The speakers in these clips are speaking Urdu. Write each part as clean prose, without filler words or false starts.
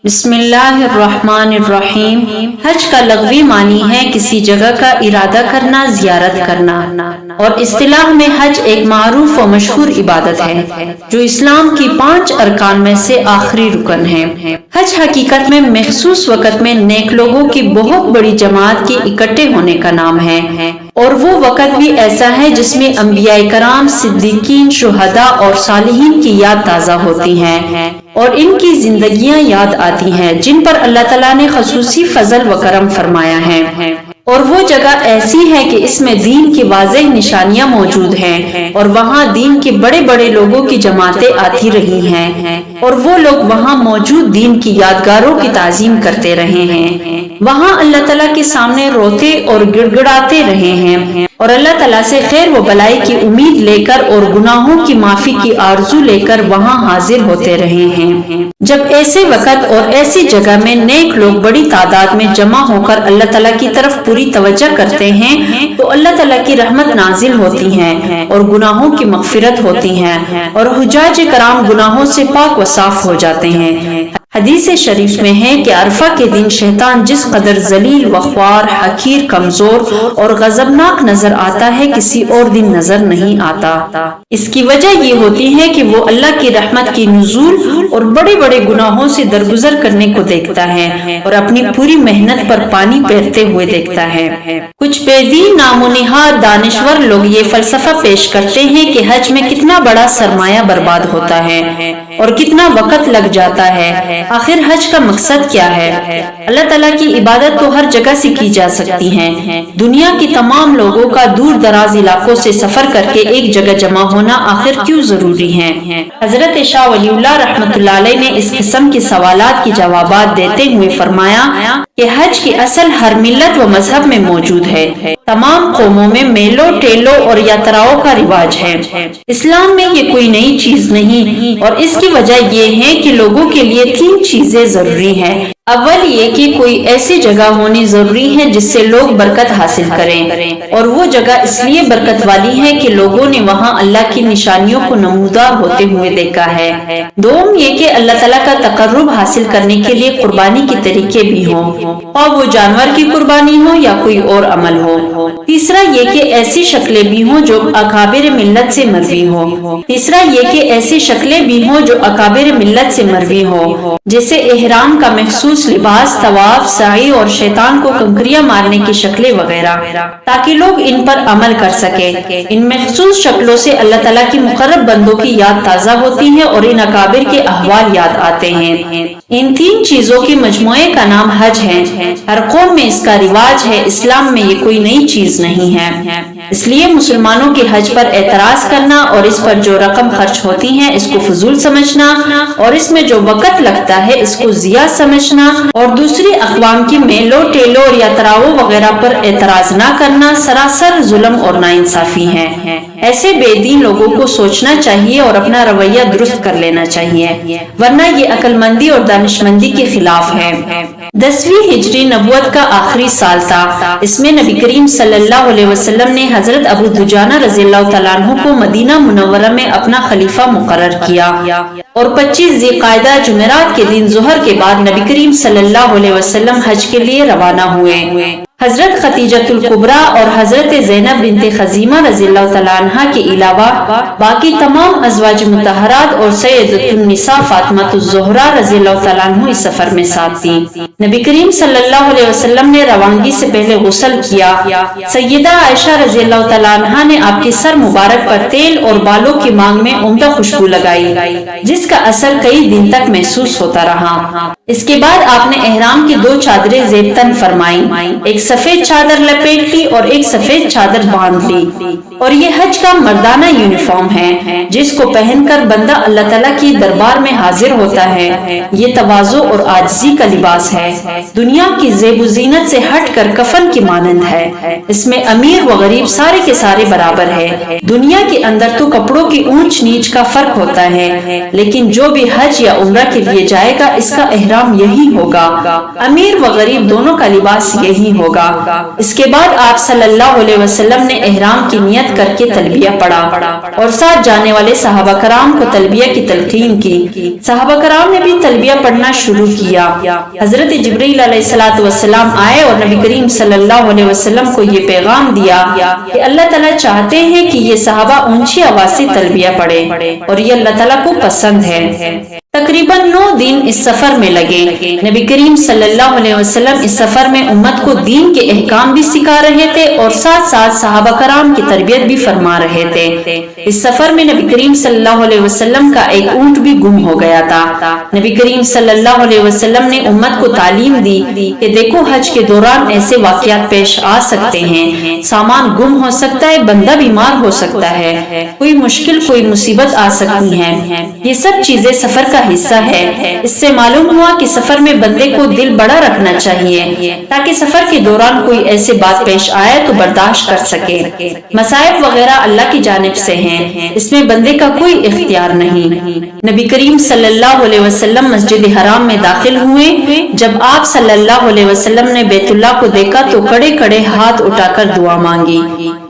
بسم اللہ الرحمن الرحیم۔ حج کا لغوی معنی ہے کسی جگہ کا ارادہ کرنا، زیارت کرنا، اور اصطلاح میں حج ایک معروف و مشہور عبادت ہے جو اسلام کی 5 ارکان میں سے آخری رکن ہے۔ حج حقیقت میں مخصوص وقت میں نیک لوگوں کی بہت بڑی جماعت کے اکٹھے ہونے کا نام ہے، اور وہ وقت بھی ایسا ہے جس میں انبیاء کرام، صدیقین، شہداء اور صالحین کی یاد تازہ ہوتی ہیں اور ان کی زندگیاں یاد آتی ہیں جن پر اللہ تعالیٰ نے خصوصی فضل و کرم فرمایا ہے، اور وہ جگہ ایسی ہے کہ اس میں دین کی واضح نشانیاں موجود ہیں، اور وہاں دین کے بڑے بڑے لوگوں کی جماعتیں آتی رہی ہیں، اور وہ لوگ وہاں موجود دین کی یادگاروں کی تعظیم کرتے رہے ہیں، وہاں اللہ تعالیٰ کے سامنے روتے اور گڑ گڑاتے رہے ہیں، اور اللہ تعالیٰ سے خیر و بلائی کی امید لے کر اور گناہوں کی معافی کی آرزو لے کر وہاں حاضر ہوتے رہے ہیں۔ جب ایسے وقت اور ایسی جگہ میں نیک لوگ بڑی تعداد میں جمع ہو کر اللہ تعالیٰ کی طرف پوری توجہ کرتے ہیں تو اللہ تعالیٰ کی رحمت نازل ہوتی ہیں اور گناہوں کی مغفرت ہوتی ہیں، اور حجاج کرام گناہوں سے پاک و صاف ہو جاتے ہیں۔ حدیث شریف میں ہے کہ عرفہ کے دن شیطان جس قدر ذلیل وخوار، حقیر، کمزور اور غضبناک نظر آتا ہے کسی اور دن نظر نہیں آتا۔ اس کی وجہ یہ ہوتی ہے کہ وہ اللہ کی رحمت کی نزول اور بڑے بڑے گناہوں سے درگزر کرنے کو دیکھتا ہے اور اپنی پوری محنت پر پانی پھیرتے ہوئے دیکھتا ہے۔ کچھ بے دین، نام و نہاد دانشور لوگ یہ فلسفہ پیش کرتے ہیں کہ حج میں کتنا بڑا سرمایہ برباد ہوتا ہے اور کتنا وقت لگ جاتا ہے۔ آخر حج کا مقصد کیا ہے؟ اللہ تعالیٰ کی عبادت تو ہر جگہ سے کی جا سکتی ہے۔ دنیا کی تمام لوگوں کا دور دراز علاقوں سے سفر کر کے ایک جگہ جمع ہونا آخر کیوں ضروری ہے؟ حضرت شاہ ولی اللہ رحمۃ اللہ علیہ نے اس قسم کے سوالات کی جوابات دیتے ہوئے فرمایا کہ حج کی اصل ہر ملت و مذہب میں موجود ہے۔ تمام قوموں میں میلوں، ٹیلوں اور یاتراؤں کا رواج ہے۔ اسلام میں یہ کوئی نئی چیز نہیں، اور اس کی وجہ یہ ہے کہ لوگوں کے لیے 3 چیزیں ضروری ہیں۔ اول یہ کہ کوئی ایسی جگہ ہونی ضروری ہے جس سے لوگ برکت حاصل کریں، اور وہ جگہ اس لیے برکت والی ہے کہ لوگوں نے وہاں اللہ کی نشانیوں کو نمودار ہوتے ہوئے دیکھا ہے۔ دوم یہ کہ اللہ تعالیٰ کا تقرب حاصل کرنے کے لیے قربانی کے طریقے بھی ہوں، اور وہ جانور کی قربانی ہو یا کوئی اور عمل ہو۔ تیسرا یہ کہ ایسی شکلیں بھی ہوں جو اکابر ملت سے مروی ہوں۔ جیسے احرام کا محسوس لباس، طواف، سعی اور شیطان کو کنکریاں مارنے کی شکلیں وغیرہ، تاکہ لوگ ان پر عمل کر سکیں۔ ان محسوس شکلوں سے اللہ تعالیٰ کی مقرب بندوں کی یاد تازہ ہوتی ہے اور ان اکابر کے احوال یاد آتے ہیں۔ ان 3 چیزوں کے مجموعے کا نام حج ہے۔ ہر قوم میں اس کا رواج ہے، اسلام میں یہ کوئی نئی چیز نہیں ہے۔ اس لیے مسلمانوں کے حج پر اعتراض کرنا اور اس پر جو رقم خرچ ہوتی ہے اس کو فضول سمجھنا، اور اس میں جو وقت لگتا ہے اس کو ضیاع سمجھنا، اور دوسری اقوام کی میلوں، ٹیلوں اور یاتراؤں وغیرہ پر اعتراض نہ کرنا سراسر ظلم اور ناانصافی ہے۔ ایسے بے دین لوگوں کو سوچنا چاہیے اور اپنا رویہ درست کر لینا چاہیے، ورنہ یہ عقل مندی اور دانشمندی کے خلاف ہے۔ 10ویں ہجری نبوت کا آخری سال تھا۔ اس میں نبی کریم صلی اللہ علیہ وسلم نے حضرت ابو دجانہ رضی اللہ تعالیٰ عنہ کو مدینہ منورہ میں اپنا خلیفہ مقرر کیا، اور 25 ذی القعدہ جمعرات کے دن ظہر کے بعد نبی کریم صلی اللہ علیہ وسلم حج کے لیے روانہ ہوئے۔ حضرت خدیجۃ الکبریٰ اور حضرت زینب بنت خزیمہ رضی اللہ تعالیٰ عنہ کے علاوہ باقی تمام ازواج مطہرات اور سیدۃ النساء فاطمہ الزہرا رضی اللہ تعالیٰ عنہ اس سفر میں ساتھ تھیں۔ نبی کریم صلی اللہ علیہ وسلم نے روانگی سے پہلے غسل کیا۔ سیدہ عائشہ رضی اللہ تعالیٰ عنہ نے آپ کے سر مبارک پر تیل اور بالوں کی مانگ میں عمدہ خوشبو لگائی، جس کا اثر کئی دن تک محسوس ہوتا رہا۔ اس کے بعد آپ نے احرام کی 2 چادریں زیب تن فرمائیں، ایک سفید چادر لپیٹ لی اور ایک سفید چادر باندھ لی، اور یہ حج کا مردانہ یونیفارم ہے جس کو پہن کر بندہ اللہ تعالیٰ کی دربار میں حاضر ہوتا ہے۔ یہ تواضع اور عاجزی کا لباس ہے، دنیا کی زیب و زینت سے ہٹ کر کفن کی مانند ہے۔ اس میں امیر و غریب سارے کے سارے برابر ہے۔ دنیا کے اندر تو کپڑوں کی اونچ نیچ کا فرق ہوتا ہے، لیکن جو بھی حج یا عمرہ کے لیے جائے گا اس کا احرام یہی ہوگا۔ امیر و غریب دونوں کا لباس یہی ہوگا۔ ہوگا۔ اس کے بعد آپ صلی اللہ علیہ وسلم نے احرام کی نیت کر کے تلبیہ پڑھا اور ساتھ جانے والے صحابہ کرام کو تلبیہ کی تلقین کی۔ صحابہ کرام نے بھی تلبیہ پڑھنا شروع کیا۔ حضرت جبرائیل علیہ السلام آئے اور نبی کریم صلی اللہ علیہ وسلم کو یہ پیغام دیا کہ اللہ تعالیٰ چاہتے ہیں کہ یہ صحابہ اونچی آواز سے تلبیہ پڑھے اور یہ اللہ تعالیٰ کو پسند ہے۔ تقریباً 9 دن اس سفر میں لگے۔ نبی کریم صلی اللہ علیہ وسلم اس سفر میں امت کو دین کے احکام بھی سکھا رہے تھے اور ساتھ ساتھ صحابہ کرام کی تربیت بھی فرما رہے تھے۔ اس سفر میں نبی کریم صلی اللہ علیہ وسلم کا ایک اونٹ بھی گم ہو گیا تھا۔ نبی کریم صلی اللہ علیہ وسلم نے امت کو تعلیم دی کہ دیکھو حج کے دوران ایسے واقعات پیش آ سکتے ہیں، سامان گم ہو سکتا ہے، بندہ بیمار ہو سکتا ہے، کوئی مشکل کوئی مصیبت آ سکتی ہے۔ یہ سب چیزیں سفر کا حصہ ہے۔ اس سے معلوم ہوا کہ سفر میں بندے کو دل بڑا رکھنا چاہیے تاکہ سفر کے دوران کوئی ایسے بات پیش آئے تو برداشت کر سکے۔ مصائب وغیرہ اللہ کی جانب سے ہیں، اس میں بندے کا کوئی اختیار نہیں۔ نبی کریم صلی اللہ علیہ وسلم مسجد حرام میں داخل ہوئے۔ جب آپ صلی اللہ علیہ وسلم نے بیت اللہ کو دیکھا تو کڑے کڑے ہاتھ اٹھا کر دعا مانگی۔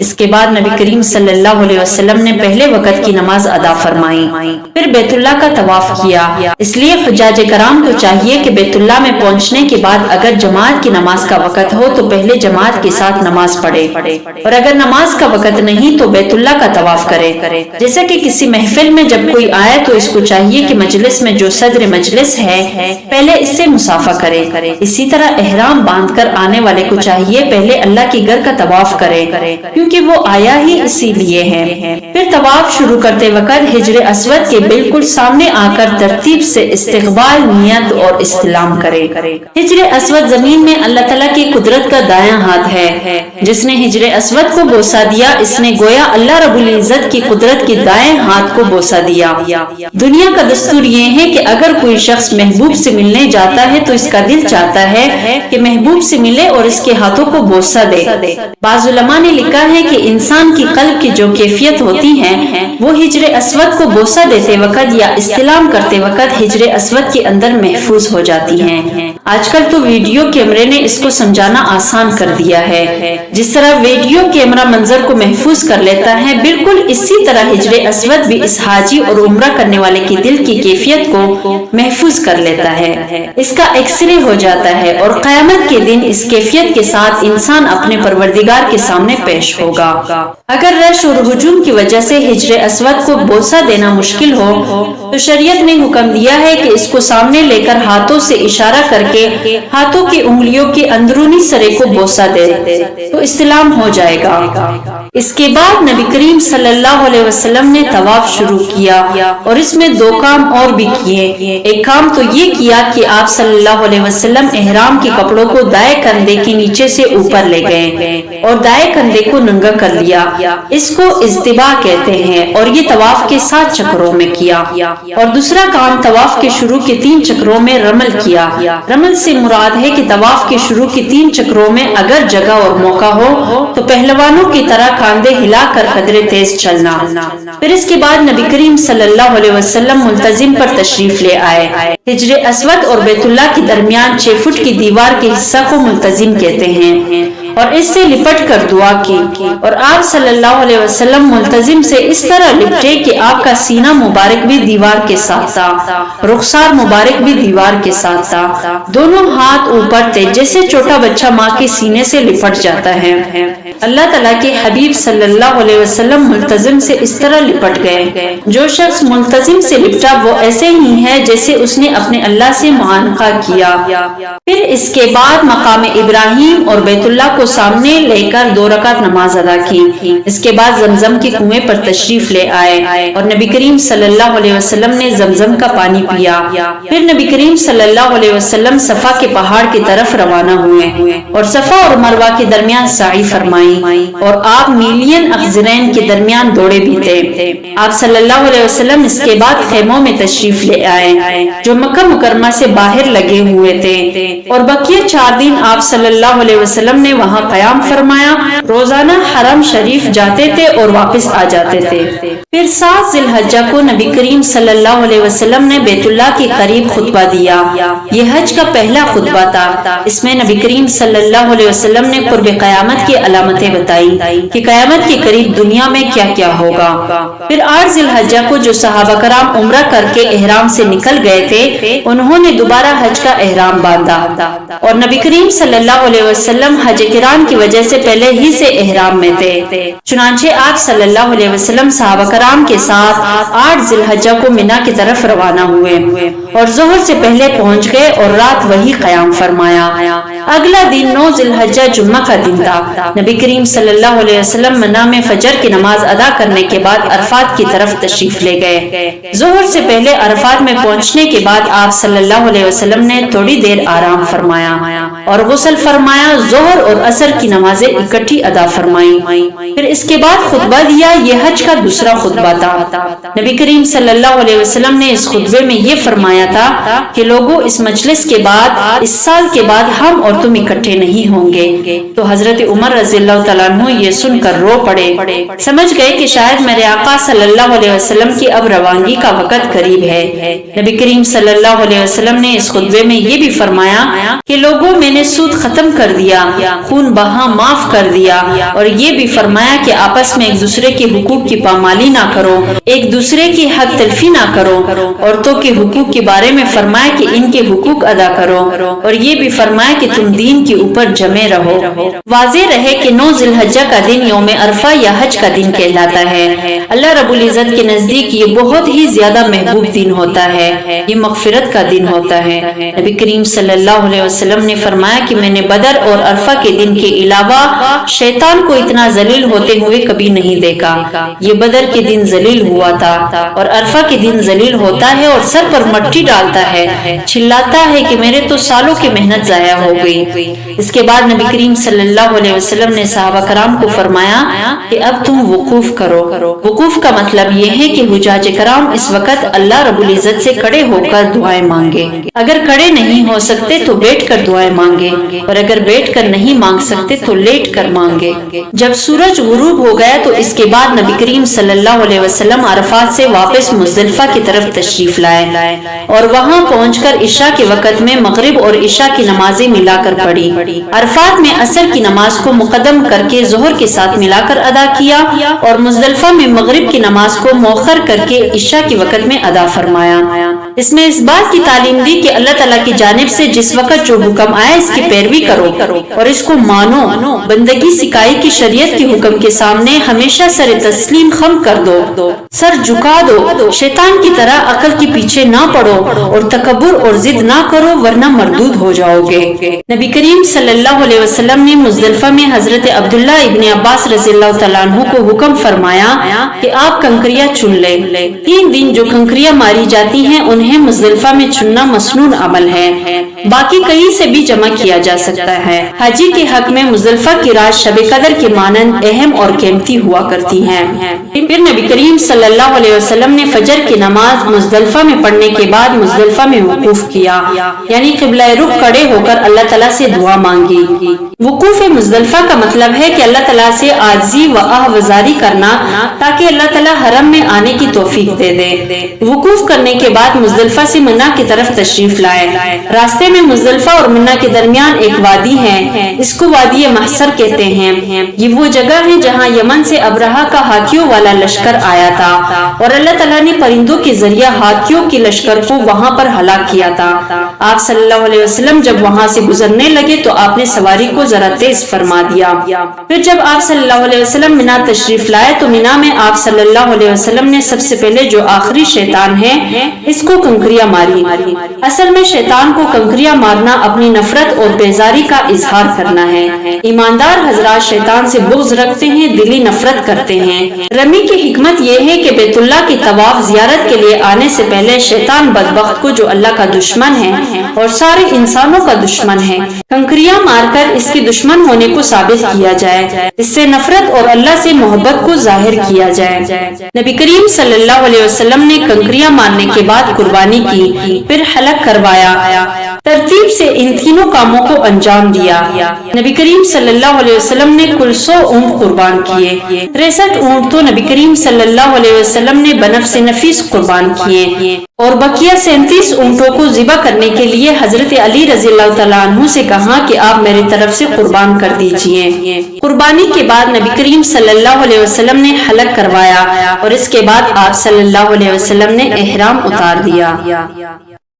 اس کے بعد نبی کریم صلی اللہ علیہ وسلم نے پہلے وقت کی نماز ادا فرمائی، پھر بیت اللہ کا طواف کیا۔ اس لیے حجاج کرام کو چاہیے کہ بیت اللہ میں پہنچنے کے بعد اگر جماعت کی نماز کا وقت ہو تو پہلے جماعت کے ساتھ نماز پڑھے، اور اگر نماز کا وقت نہیں تو بیت اللہ کا طواف کرے۔ جیسا کہ کسی محفل میں جب کوئی آئے تو اس کو چاہیے کہ مجلس میں جو صدر مجلس ہے پہلے اس سے مصافحہ کرے۔ اسی طرح احرام باندھ کر آنے والے کو چاہیے پہلے اللہ کی گھر کا طواف کرے، کیونکہ وہ آیا ہی اسی لیے ہے۔ پھر طواف شروع کرتے وقت حجر اسود کے بالکل سامنے آ کر ترتیب سے استقبال، نیت اور استلام کرے۔ حجر اسود زمین میں اللہ تعالیٰ کی قدرت کا دایاں ہاتھ ہے۔ جس نے حجر اسود کو بوسہ دیا اس نے گویا اللہ رب العزت کی قدرت کے دائیں ہاتھ کو بوسہ دیا۔ دنیا کا دستور یہ ہے کہ اگر کوئی شخص محبوب سے ملنے جاتا ہے تو اس کا دل چاہتا ہے کہ محبوب سے ملے اور اس کے ہاتھوں کو بوسہ دے۔ بعض علماء نے لکھا ہے کہ انسان کی قلب کی جو کیفیت ہوتی ہے وہ حجر اسود کو بوسہ دیتے وقت یا استلام کرتے وقت حجر اسود کے اندر محفوظ ہو جاتی ہیں۔ آج کل تو ویڈیو کیمرے نے اس کو سمجھانا آسان کر دیا ہے۔ جس طرح ویڈیو کیمرہ منظر کو محفوظ کر لیتا ہے، بالکل اسی طرح حجر اسود بھی اس حاجی اور عمرہ کرنے والے کی دل کی کیفیت کو محفوظ کر لیتا ہے۔ اس کا ایکس رے ہو جاتا ہے اور قیامت کے دن اس کیفیت کے ساتھ انسان اپنے پروردگار کے سامنے پیش ہوگا۔ اگر رش اور ہجوم کی وجہ سے حجر اسود کو بوسہ دینا مشکل ہو تو شریعت نے حکم دیا ہے کہ اس کو سامنے لے کر ہاتھوں سے اشارہ کر کے ہاتھوں کی انگلیوں کے اندرونی سرے کو بوسہ دے تو استلام ہو جائے گا۔ اس کے بعد نبی کریم صلی اللہ علیہ وسلم نے طواف شروع کیا اور اس میں 2 کام اور بھی کیے۔ ایک کام تو یہ کیا کہ آپ صلی اللہ علیہ وسلم احرام کے کپڑوں کو دائیں کندھے کے نیچے سے اوپر لے گئے اور دائیں کندھے کو ننگا کر لیا۔ اس کو اجتباء کہتے ہیں اور یہ طواف کے 7 چکروں میں کیا۔ اور دوسرا کام طواف کے شروع کے 3 چکروں میں رمل کیا۔ رمل سے مراد ہے کہ طواف کے شروع کے 3 چکروں میں اگر جگہ اور موقع ہو تو پہلوانوں کی طرح کاندھے ہلا کر قدرے تیز چلنا۔ پھر اس کے بعد نبی کریم صلی اللہ علیہ وسلم ملتزم پر تشریف لے آئے۔ حجر اسود اور بیت اللہ کے درمیان 6 فٹ کی دیوار کے حصہ کو ملتزم کہتے ہیں اور اس سے لپٹ کر دعا کی، اور آپ صلی اللہ علیہ وسلم ملتزم سے اس طرح لپٹے کہ آپ کا سینہ مبارک بھی دیوار کے ساتھ تھا، رخسار مبارک بھی دیوار کے ساتھ تھا، دونوں ہاتھ اوپر تھے جیسے چھوٹا بچہ ماں کے سینے سے لپٹ جاتا ہے۔ اللہ تعالیٰ کے حبیب صلی اللہ علیہ وسلم ملتزم سے اس طرح لپٹ گئے۔ جو شخص ملتزم سے لپٹا وہ ایسے ہی ہے جیسے اس نے اپنے اللہ سے معانقہ کیا۔ پھر اس کے بعد مقام ابراہیم اور بیت اللہ کو سامنے لے کر 2 رکعت نماز ادا کی۔ اس کے بعد زمزم کے کنویں پر تشریف لے آئے اور نبی کریم صلی اللہ علیہ وسلم نے زمزم کا پانی پیا۔ پھر نبی کریم صلی اللہ علیہ وسلم صفا کے پہاڑ کی طرف روانہ ہوئے اور صفا اور مروہ کے درمیان سعی فرمائی، اور آپ میلین اخذرین کے درمیان دوڑے بھی تھے۔ آپ صلی اللہ علیہ وسلم اس کے بعد خیموں میں تشریف لے آئے جو مکہ مکرمہ سے باہر لگے ہوئے تھے، اور بقیہ 4 دن آپ صلی اللہ علیہ وسلم نے وہاں وہاں قیام فرمایا، روزانہ حرم شریف جاتے تھے اور واپس آ جاتے تھے۔ پھر 7 ذی الحجہ کو نبی کریم صلی اللہ علیہ وسلم نے بیت اللہ کے قریب خطبہ دیا۔ یہ حج کا پہلا خطبہ تھا۔ اس میں نبی کریم صلی اللہ علیہ وسلم نے قرب قیامت کی علامتیں بتائی کہ قیامت کے قریب دنیا میں کیا کیا ہوگا۔ پھر 8 ذی الحجہ کو جو صحابہ کرام عمرہ کر کے احرام سے نکل گئے تھے، انہوں نے دوبارہ حج کا احرام باندھا اور نبی کریم صلی اللہ علیہ وسلم حج کرام کی وجہ سے پہلے ہی سے احرام میں تھے۔ چنانچہ آپ صلی اللہ علیہ وسلم صحابہ کرام کے ساتھ 8 ذی الحجہ کو مینا کی طرف روانہ ہوئے اور ظہر سے پہلے پہنچ گئے اور رات وہی قیام فرمایا۔ اگلا دن 9 ذی الحجہ جمعہ کا دن تھا۔ نبی کریم صلی اللہ علیہ وسلم منا میں فجر کی نماز ادا کرنے کے بعد عرفات کی طرف تشریف لے گئے۔ ظہر سے پہلے عرفات میں پہنچنے کے بعد آپ صلی اللہ علیہ وسلم نے تھوڑی دیر آرام فرمایا اور غسل فرمایا، ظہر اور عصر کی نمازیں اکٹھی ادا فرمائیں۔ پھر اس کے بعد خطبہ دیا۔ یہ حج کا دوسرا خطبہ تھا۔ نبی کریم صلی اللہ علیہ وسلم نے اس خطبے میں یہ فرمایا تھا کہ لوگوں، اس مجلس کے بعد، اس سال کے بعد ہم اور تم اکٹھے نہیں ہوں گے۔ تو حضرت عمر رضی اللہ تعالیٰ عنہ یہ سن کر رو پڑے، سمجھ گئے کہ شاید میرے آقا صلی اللہ علیہ وسلم کی اب روانگی کا وقت قریب ہے۔ نبی کریم صلی اللہ علیہ وسلم نے اس خطبے میں یہ بھی فرمایا کہ لوگوں، میں نے سود ختم کر دیا، خون بہا معاف کر دیا، اور یہ بھی فرمایا کہ آپس میں ایک دوسرے کے حقوق کی پامالی نہ کرو، ایک دوسرے کی حق تلفی نہ کرو۔ عورتوں کے حقوق کے بارے میں فرمایا کہ ان کے حقوق ادا کرو، اور یہ بھی فرمایا کہ تم دین کے اوپر جمے رہو۔ واضح رہے کہ 9 ذی الحجہ کا دن یوم عرفہ یا حج کا دن کہلاتا ہے۔ اللہ رب العزت کے نزدیک یہ بہت ہی زیادہ محبوب دن ہوتا ہے، یہ مغفرت کا دن ہوتا ہے۔ نبی کریم صلی اللہ علیہ وسلم نے فرمایا کہ میں نے بدر اور عرفہ کے دن کے علاوہ شیطان کو اتنا ذلیل ہوتے ہوئے کبھی نہیں دیکھا۔ یہ بدر کے دن ذلیل ہوا تھا اور عرفہ کے دن ذلیل ہوتا ہے اور سر پر مٹی ڈالتا ہے، چلاتا ہے کہ میرے تو سالوں کی محنت ضائع ہو گئی۔ اس کے بعد نبی کریم صلی اللہ علیہ وسلم نے صحابہ کرام کو فرمایا کہ اب تم وقوف کرو۔ وقوف کا مطلب یہ ہے کہ حجاج کرام اس وقت اللہ رب العزت سے کھڑے ہو کر دعائیں مانگے۔ اگر کھڑے نہیں ہو سکتے تو بیٹھ کر دعائیں مانگے، اور اگر بیٹھ کر نہیں مانگ سکتے تو لیٹ کر مانگے۔ جب سورج غروب ہو گیا تو اس کے بعد نبی کریم صلی اللہ علیہ وسلم عرفات سے واپس مزدلفہ کی طرف تشریف لائے اور وہاں پہنچ کر عشاء کے وقت میں مغرب اور عشاء کی نمازیں ملا کر پڑھی۔ عرفات میں عصر کی نماز کو مقدم کر کے ظہر کے ساتھ ملا کر ادا کیا اور مزدلفہ میں مغرب کی نماز کو مؤخر کر کے عشاء کے وقت میں ادا فرمایا۔ اس میں اس بات کی تعلیم دی کہ اللہ تعالیٰ کی جانب سے جس وقت جو حکم آئے اس کی پیروی کرو اور اس کو مانو۔ بندگی سکھائی کی شریعت کے حکم کے سامنے ہمیشہ سر تسلیم خم کر دو، سر جھکا دو، شیطان کی طرح عقل کے پیچھے نہ پڑو اور تکبر اور ضد نہ کرو ورنہ مردود ہو جاؤ گے۔ نبی کریم صلی اللہ علیہ وسلم نے مزدلفہ میں حضرت عبداللہ ابن عباس رضی اللہ تعالیٰ عنہ کو حکم فرمایا کہ آپ کنکریاں چن لیں۔ 3 دن جو کنکریاں ماری جاتی ہیں انہیں مزدلفہ میں چننا مسنون عمل ہے، باقی کہیں سے بھی جمع کیا جا سکتا ہے۔ حاجی کے حق میں مزدلفہ کی رات شب قدر کے مانند اہم اور قیمتی ہوا کرتی ہیں۔ پھر نبی کریم صلی اللہ علیہ وسلم نے فجر کی نماز مزدلفہ میں پڑھنے کے بعد مزدلفہ میں وقوف کیا، یعنی قبلہ رخ کھڑے ہو کر اللہ تعالیٰ سے دعا مانگی۔ وقوف مزدلفہ کا مطلب ہے کہ اللہ تعالیٰ سے عاجزی و آہوازاری کرنا تاکہ اللہ تعالیٰ حرم میں آنے کی توفیق دے دے۔ وقوف کرنے کے بعد مزدلفہ سے منا کی طرف تشریف لائے۔ راستے میں مزدلفہ اور منا کے درمیان ایک وادی ہے، اس کو وادی محصر کہتے ہیں۔ یہ وہ جگہ ہے جہاں یمن سے ابرہہ کا ہاتھیوں والا لشکر آیا تھا اور اللہ تعالیٰ نے پرندوں کے ذریعہ ہاتھیوں کے لشکر کو وہاں پر ہلاک کیا تھا۔ آپ صلی اللہ علیہ وسلم جب وہاں سے گزرنے لگے تو آپ نے سواری کو ذرا تیز فرما دیا۔ پھر جب آپ صلی اللہ علیہ وسلم منا تشریف لائے تو منا میں آپ صلی اللہ علیہ وسلم نے سب سے پہلے جو آخری شیطان ہے اس کو کنکریاں ماری۔ اصل میں شیطان کو کنکریاں مارنا اپنی نفرت اور بیزاری کا اظہار کرنا ہے۔ ایماندار حضرات شیطان سے بغض رکھتے ہیں، دلی نفرت کرتے ہیں۔ رمی کی حکمت یہ ہے کہ بیت اللہ کی طواف زیارت کے لیے آنے سے پہلے شیطان بدبخت کو جو اللہ کا دشمن ہے اور سارے انسانوں کا دشمن ہے، کنکریاں مار کر اس کے دشمن ہونے کو ثابت کیا جائے، اس سے نفرت اور اللہ سے محبت کو ظاہر کیا جائے۔ نبی کریم صلی اللہ علیہ وسلم نے کنکریاں مارنے کے بعد قربانی کی، پھر حلق کروایا ترتیب سے ان تینوں کاموں کو انجام دیا۔ نبی کریم صلی اللہ علیہ وسلم نے کل 100 اونٹ قربان کیے۔ 63 اونٹ تو نبی کریم صلی اللہ علیہ وسلم نے بنفس نفیس قربان کیے اور بقیہ 37 اونٹوں کو ذبح کرنے کے لیے حضرت علی رضی اللہ تعالیٰ عنہ سے کہا کہ آپ میری طرف سے قربان کر دیجئے۔ قربانی کے بعد نبی کریم صلی اللہ علیہ وسلم نے حلق کروایا اور اس کے بعد آپ صلی اللہ علیہ وسلم نے احرام اتار دیا۔